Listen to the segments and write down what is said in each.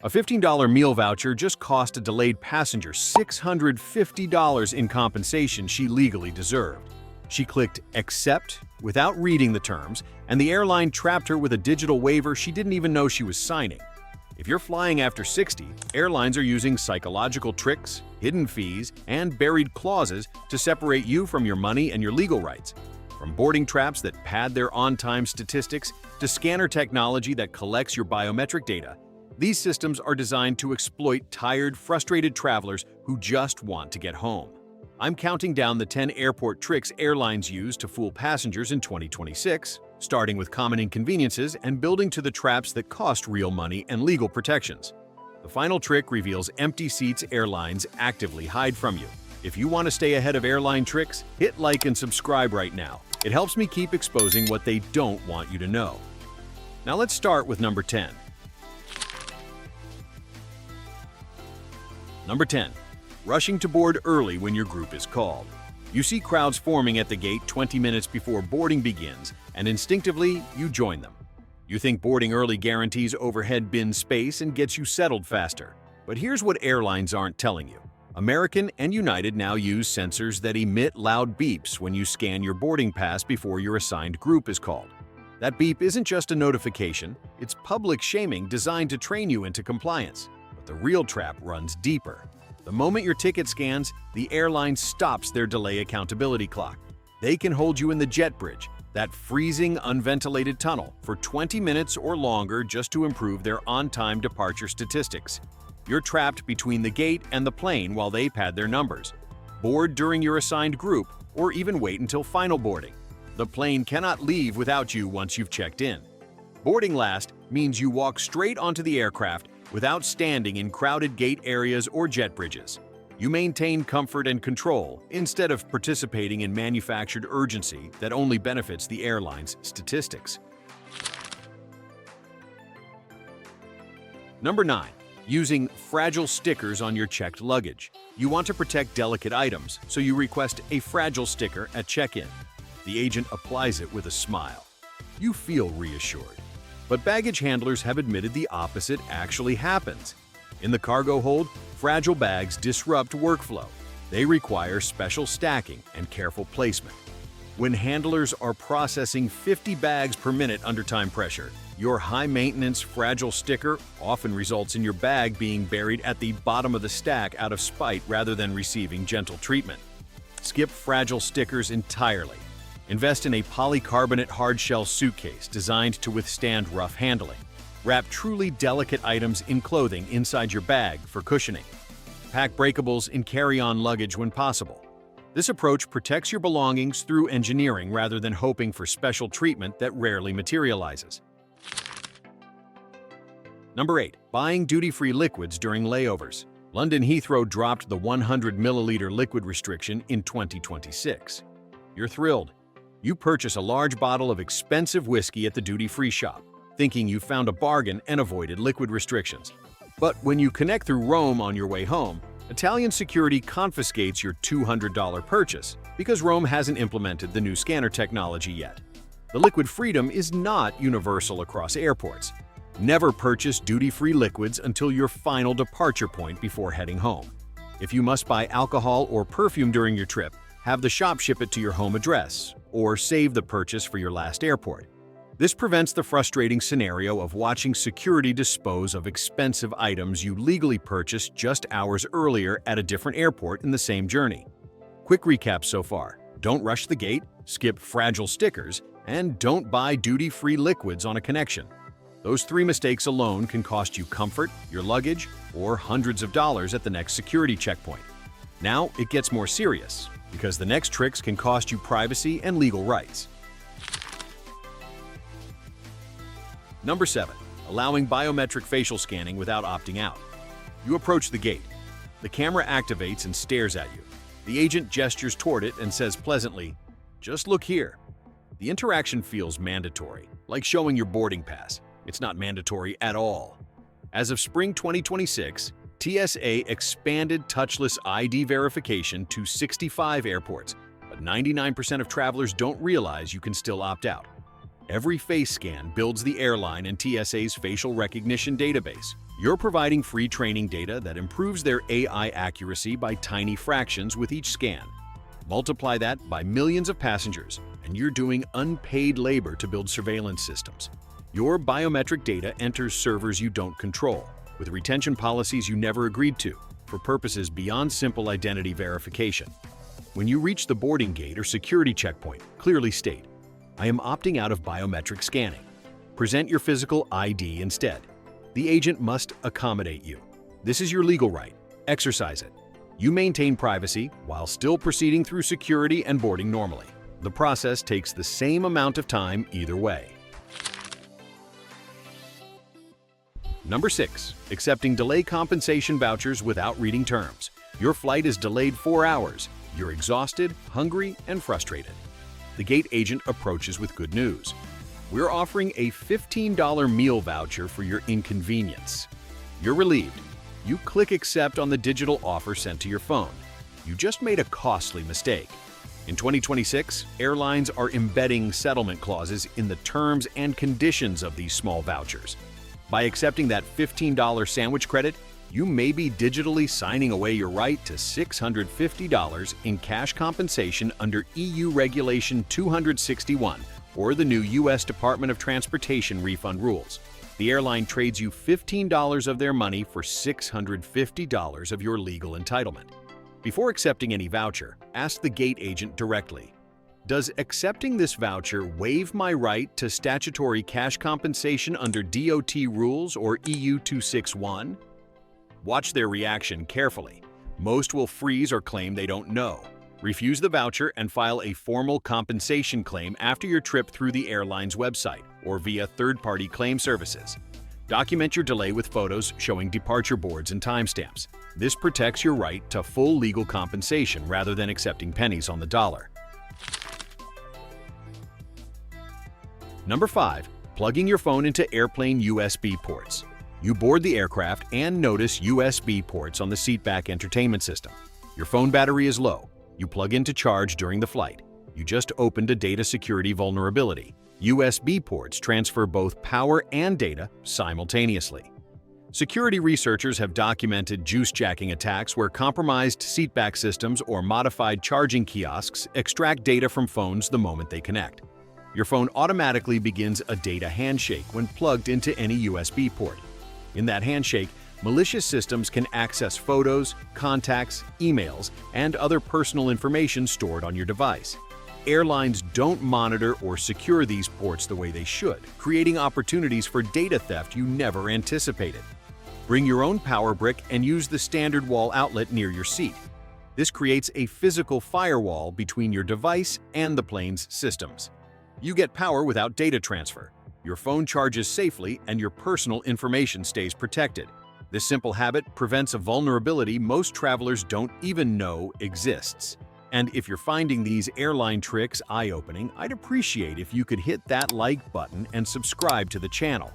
A $15 meal voucher just cost a delayed passenger $650 in compensation she legally deserved. She clicked accept without reading the terms, and the airline trapped her with a digital waiver she didn't even know she was signing. If you're flying after 60, airlines are using psychological tricks, hidden fees, and buried clauses to separate you from your money and your legal rights. From boarding traps that pad their on-time statistics to scanner technology that collects your biometric data, these systems are designed to exploit tired, frustrated travelers who just want to get home. I'm counting down the 10 airport tricks airlines use to fool passengers in 2026, starting with common inconveniences and building to the traps that cost real money and legal protections. The final trick reveals empty seats airlines actively hide from you. If you want to stay ahead of airline tricks, hit like and subscribe right now. It helps me keep exposing what they don't want you to know. Now let's start with number 10. Number 10. Rushing to board early when your group is called. You see crowds forming at the gate 20 minutes before boarding begins, and instinctively, you join them. You think boarding early guarantees overhead bin space and gets you settled faster. But here's what airlines aren't telling you. American and United now use sensors that emit loud beeps when you scan your boarding pass before your assigned group is called. That beep isn't just a notification, it's public shaming designed to train you into compliance. But the real trap runs deeper. The moment your ticket scans, the airline stops their delay accountability clock. They can hold you in the jet bridge, that freezing, unventilated tunnel, for 20 minutes or longer just to improve their on-time departure statistics. You're trapped between the gate and the plane while they pad their numbers. Board during your assigned group, or even wait until final boarding. The plane cannot leave without you once you've checked in. Boarding last means you walk straight onto the aircraft without standing in crowded gate areas or jet bridges. You maintain comfort and control instead of participating in manufactured urgency that only benefits the airline's statistics. Number 9. Using fragile stickers on your checked luggage. You want to protect delicate items, so you request a fragile sticker at check-in. The agent applies it with a smile. You feel reassured. But baggage handlers have admitted the opposite actually happens. In the cargo hold, fragile bags disrupt workflow. They require special stacking and careful placement. When handlers are processing 50 bags per minute under time pressure, your high-maintenance fragile sticker often results in your bag being buried at the bottom of the stack out of spite rather than receiving gentle treatment. Skip fragile stickers entirely. Invest in a polycarbonate hard-shell suitcase designed to withstand rough handling. Wrap truly delicate items in clothing inside your bag for cushioning. Pack breakables in carry-on luggage when possible. This approach protects your belongings through engineering rather than hoping for special treatment that rarely materializes. Number 8. Buying duty-free liquids during layovers. London Heathrow dropped the 100 milliliter liquid restriction in 2026. You're thrilled. You purchase a large bottle of expensive whiskey at the duty-free shop, thinking you found a bargain and avoided liquid restrictions. But when you connect through Rome on your way home, Italian security confiscates your $200 purchase because Rome hasn't implemented the new scanner technology yet. The liquid freedom is not universal across airports. Never purchase duty-free liquids until your final departure point before heading home. If you must buy alcohol or perfume during your trip, have the shop ship it to your home address, or save the purchase for your last airport. This prevents the frustrating scenario of watching security dispose of expensive items you legally purchased just hours earlier at a different airport in the same journey. Quick recap so far: don't rush the gate, skip fragile stickers, and don't buy duty-free liquids on a connection. Those 3 mistakes alone can cost you comfort, your luggage, or hundreds of dollars at the next security checkpoint. Now it gets more serious, because the next tricks can cost you privacy and legal rights. Number 7. Allowing biometric facial scanning without opting out. You approach the gate. The camera activates and stares at you. The agent gestures toward it and says pleasantly, "Just look here." The interaction feels mandatory, like showing your boarding pass. It's not mandatory at all. As of spring 2026, TSA expanded touchless ID verification to 65 airports, but 99% of travelers don't realize you can still opt out. Every face scan builds the airline and TSA's facial recognition database. You're providing free training data that improves their AI accuracy by tiny fractions with each scan. Multiply that by millions of passengers, and you're doing unpaid labor to build surveillance systems. Your biometric data enters servers you don't control, with retention policies you never agreed to, for purposes beyond simple identity verification. When you reach the boarding gate or security checkpoint, clearly state, "I am opting out of biometric scanning." Present your physical ID instead. The agent must accommodate you. This is your legal right. Exercise it. You maintain privacy while still proceeding through security and boarding normally. The process takes the same amount of time either way. Number 6. Accepting delay compensation vouchers without reading terms. Your flight is delayed 4 hours. You're exhausted, hungry, and frustrated. The gate agent approaches with good news. We're offering a $15 meal voucher for your inconvenience. You're relieved. You click accept on the digital offer sent to your phone. You just made a costly mistake. In 2026, airlines are embedding settlement clauses in the terms and conditions of these small vouchers. By accepting that $15 sandwich credit, you may be digitally signing away your right to $650 in cash compensation under EU Regulation 261 or the new U.S. Department of Transportation refund rules. The airline trades you $15 of their money for $650 of your legal entitlement. Before accepting any voucher, ask the gate agent directly, "Does accepting this voucher waive my right to statutory cash compensation under DOT rules or EU 261? Watch their reaction carefully. Most will freeze or claim they don't know. Refuse the voucher and file a formal compensation claim after your trip through the airline's website or via third-party claim services. Document your delay with photos showing departure boards and timestamps. This protects your right to full legal compensation rather than accepting pennies on the dollar. Number 5. Plugging your phone into airplane USB ports. You board the aircraft and notice USB ports on the seatback entertainment system. Your phone battery is low. You plug in to charge during the flight. You just opened a data security vulnerability. USB ports transfer both power and data simultaneously. Security researchers have documented juice-jacking attacks where compromised seatback systems or modified charging kiosks extract data from phones the moment they connect. Your phone automatically begins a data handshake when plugged into any USB port. In that handshake, malicious systems can access photos, contacts, emails, and other personal information stored on your device. Airlines don't monitor or secure these ports the way they should, creating opportunities for data theft you never anticipated. Bring your own power brick and use the standard wall outlet near your seat. This creates a physical firewall between your device and the plane's systems. You get power without data transfer. Your phone charges safely and your personal information stays protected. This simple habit prevents a vulnerability most travelers don't even know exists. And if you're finding these airline tricks eye-opening, I'd appreciate if you could hit that like button and subscribe to the channel.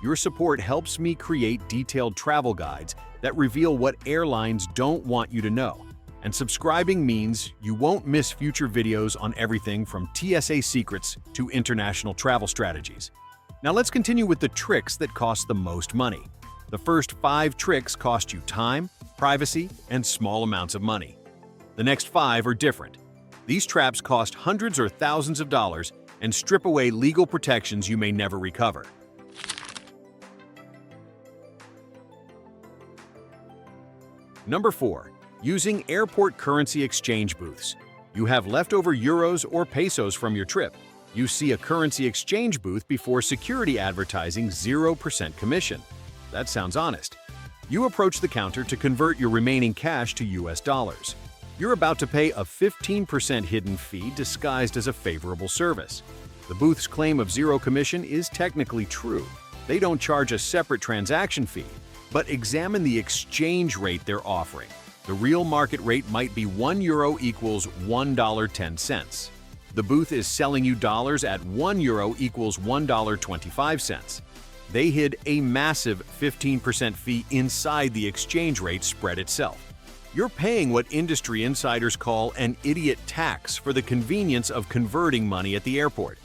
Your support helps me create detailed travel guides that reveal what airlines don't want you to know. And subscribing means you won't miss future videos on everything from TSA secrets to international travel strategies. Now let's continue with the tricks that cost the most money. The first 5 tricks cost you time, privacy, and small amounts of money. The next 5 are different. These traps cost hundreds or thousands of dollars and strip away legal protections you may never recover. Number 4. Using airport currency exchange booths. You have leftover euros or pesos from your trip. You see a currency exchange booth before security advertising 0% commission. That sounds honest. You approach the counter to convert your remaining cash to US dollars. You're about to pay a 15% hidden fee disguised as a favorable service. The booth's claim of 0 commission is technically true. They don't charge a separate transaction fee, but examine the exchange rate they're offering. The real market rate might be €1 equals $1.10. The booth is selling you dollars at €1 equals $1.25. They hid a massive 15% fee inside the exchange rate spread itself. You're paying what industry insiders call an idiot tax for the convenience of converting money at the airport.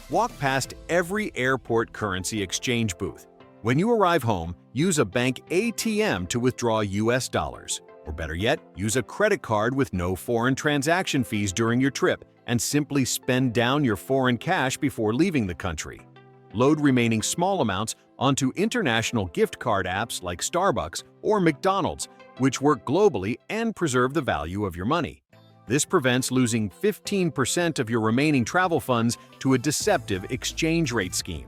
Walk past every airport currency exchange booth. When you arrive home, use a bank ATM to withdraw US dollars. Or better yet, use a credit card with no foreign transaction fees during your trip and simply spend down your foreign cash before leaving the country. Load remaining small amounts onto international gift card apps like Starbucks or McDonald's, which work globally and preserve the value of your money. This prevents losing 15% of your remaining travel funds to a deceptive exchange rate scheme.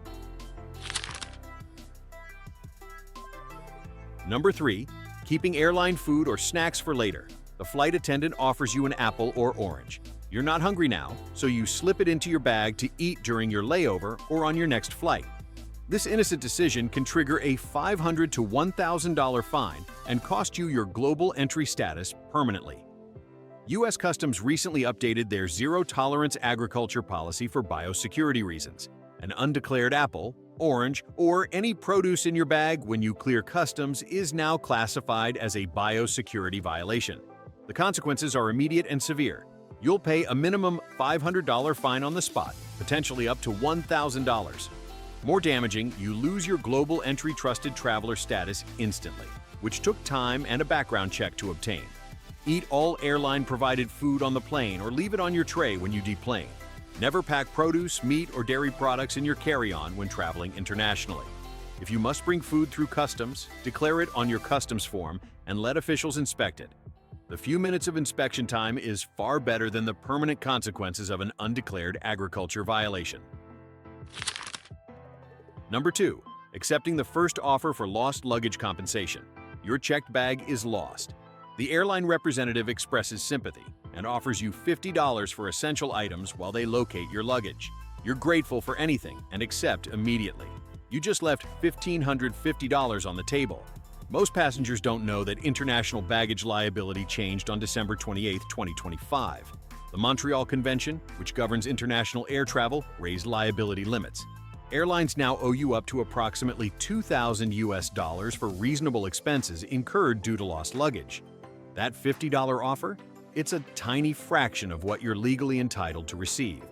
Number 3. Keeping airline food or snacks for later. The flight attendant offers you an apple or orange. You're not hungry now, so you slip it into your bag to eat during your layover or on your next flight. This innocent decision can trigger a $500 to $1,000 fine and cost you your global entry status permanently. U.S. Customs recently updated their zero-tolerance agriculture policy for biosecurity reasons. An undeclared apple, orange, or any produce in your bag when you clear customs is now classified as a biosecurity violation. The consequences are immediate and severe. You'll pay a minimum $500 fine on the spot, potentially up to $1,000. More damaging, you lose your global entry trusted traveler status instantly, which took time and a background check to obtain. Eat all airline-provided food on the plane or leave it on your tray when you deplane. Never pack produce, meat, or dairy products in your carry-on when traveling internationally. If you must bring food through customs, declare it on your customs form and let officials inspect it. The few minutes of inspection time is far better than the permanent consequences of an undeclared agriculture violation. Number 2. Accepting the first offer for lost luggage compensation. Your checked bag is lost. The airline representative expresses sympathy and offers you $50 for essential items while they locate your luggage. You're grateful for anything and accept immediately. You just left $1,550 on the table. Most passengers don't know that international baggage liability changed on December 28, 2025. The Montreal Convention, which governs international air travel, raised liability limits. Airlines now owe you up to approximately $2,000 for reasonable expenses incurred due to lost luggage. That $50 offer? It's a tiny fraction of what you're legally entitled to receive.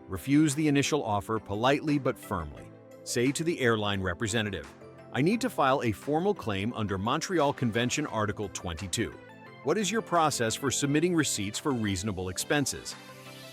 Refuse the initial offer politely but firmly. Say to the airline representative, "I need to file a formal claim under Montreal Convention Article 22. What is your process for submitting receipts for reasonable expenses?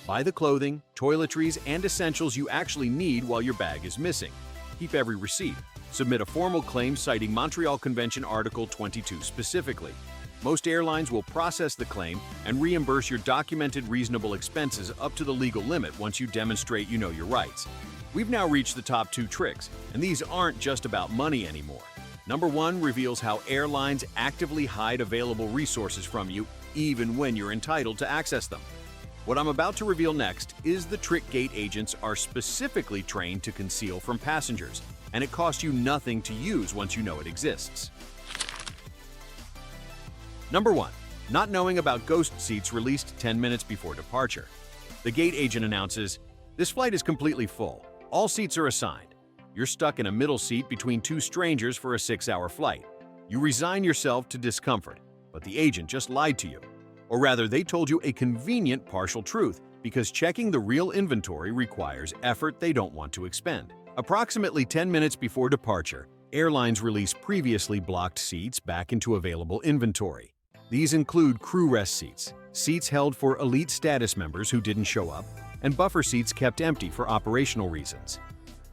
Buy the clothing, toiletries, and essentials you actually need while your bag is missing. Keep every receipt. Submit a formal claim citing Montreal Convention Article 22 specifically. Most airlines will process the claim and reimburse your documented reasonable expenses up to the legal limit once you demonstrate you know your rights." We've now reached the top 2 tricks, and these aren't just about money anymore. Number 1 reveals how airlines actively hide available resources from you even when you're entitled to access them. What I'm about to reveal next is the trick gate agents are specifically trained to conceal from passengers, and it costs you nothing to use once you know it exists. Number 1. Not knowing about ghost seats released 10 minutes before departure. The gate agent announces, "This flight is completely full. All seats are assigned." You're stuck in a middle seat between 2 strangers for a 6-hour flight. You resign yourself to discomfort, but the agent just lied to you. Or rather, they told you a convenient partial truth because checking the real inventory requires effort they don't want to expend. Approximately 10 minutes before departure, airlines release previously blocked seats back into available inventory. These include crew rest seats, seats held for elite status members who didn't show up, and buffer seats kept empty for operational reasons.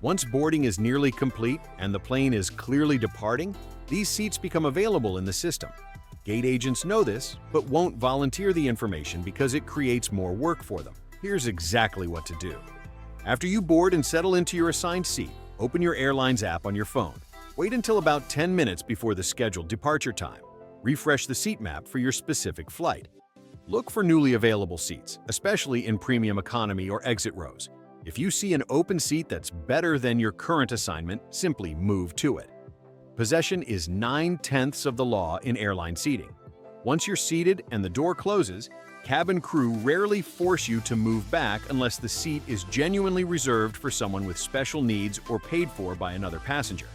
Once boarding is nearly complete and the plane is clearly departing, these seats become available in the system. Gate agents know this, but won't volunteer the information because it creates more work for them. Here's exactly what to do. After you board and settle into your assigned seat, open your airline's app on your phone. Wait until about 10 minutes before the scheduled departure time. Refresh the seat map for your specific flight. Look for newly available seats, especially in premium economy or exit rows. If you see an open seat that's better than your current assignment, simply move to it. Possession is 9/10 of the law in airline seating. Once you're seated and the door closes, cabin crew rarely force you to move back unless the seat is genuinely reserved for someone with special needs or paid for by another passenger.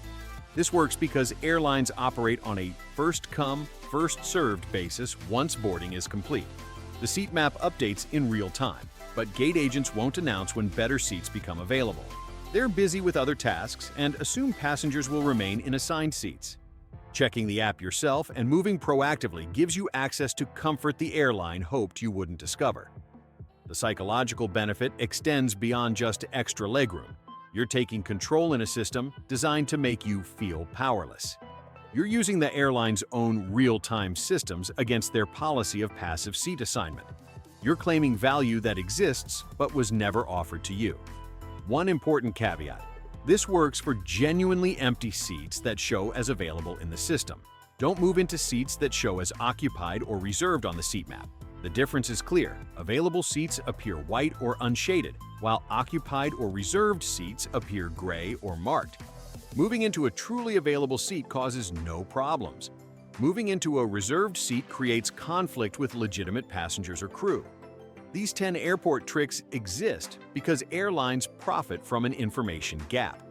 This works because airlines operate on a first-come, first-served basis once boarding is complete. The seat map updates in real time, but gate agents won't announce when better seats become available. They're busy with other tasks and assume passengers will remain in assigned seats. Checking the app yourself and moving proactively gives you access to comfort the airline hoped you wouldn't discover. The psychological benefit extends beyond just extra legroom. You're taking control in a system designed to make you feel powerless. You're using the airline's own real-time systems against their policy of passive seat assignment. You're claiming value that exists but was never offered to you. One important caveat: this works for genuinely empty seats that show as available in the system. Don't move into seats that show as occupied or reserved on the seat map. The difference is clear. Available seats appear white or unshaded, while occupied or reserved seats appear gray or marked. Moving into a truly available seat causes no problems. Moving into a reserved seat creates conflict with legitimate passengers or crew. These 10 airport tricks exist because airlines profit from an information gap.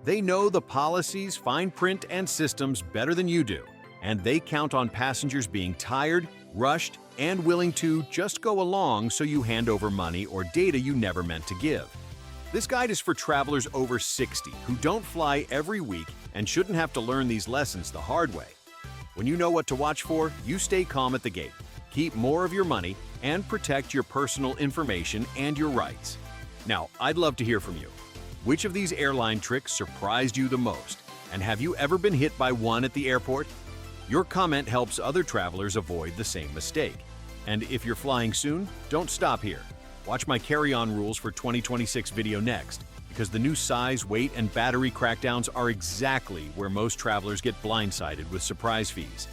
They know the policies, fine print, and systems better than you do, and they count on passengers being tired, rushed, and willing to just go along so you hand over money or data you never meant to give. This guide is for travelers over 60 who don't fly every week and shouldn't have to learn these lessons the hard way. When you know what to watch for, you stay calm at the gate, keep more of your money, and protect your personal information and your rights. Now, I'd love to hear from you. Which of these airline tricks surprised you the most? And have you ever been hit by one at the airport? Your comment helps other travelers avoid the same mistake. And if you're flying soon, don't stop here. Watch my carry-on rules for 2026 video next, because the new size, weight, and battery crackdowns are exactly where most travelers get blindsided with surprise fees.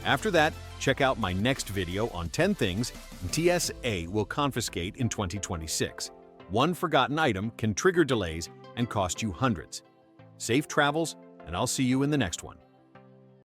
After that, check out my next video on 10 things TSA will confiscate in 2026. One forgotten item can trigger delays and cost you hundreds. Safe travels, and I'll see you in the next one.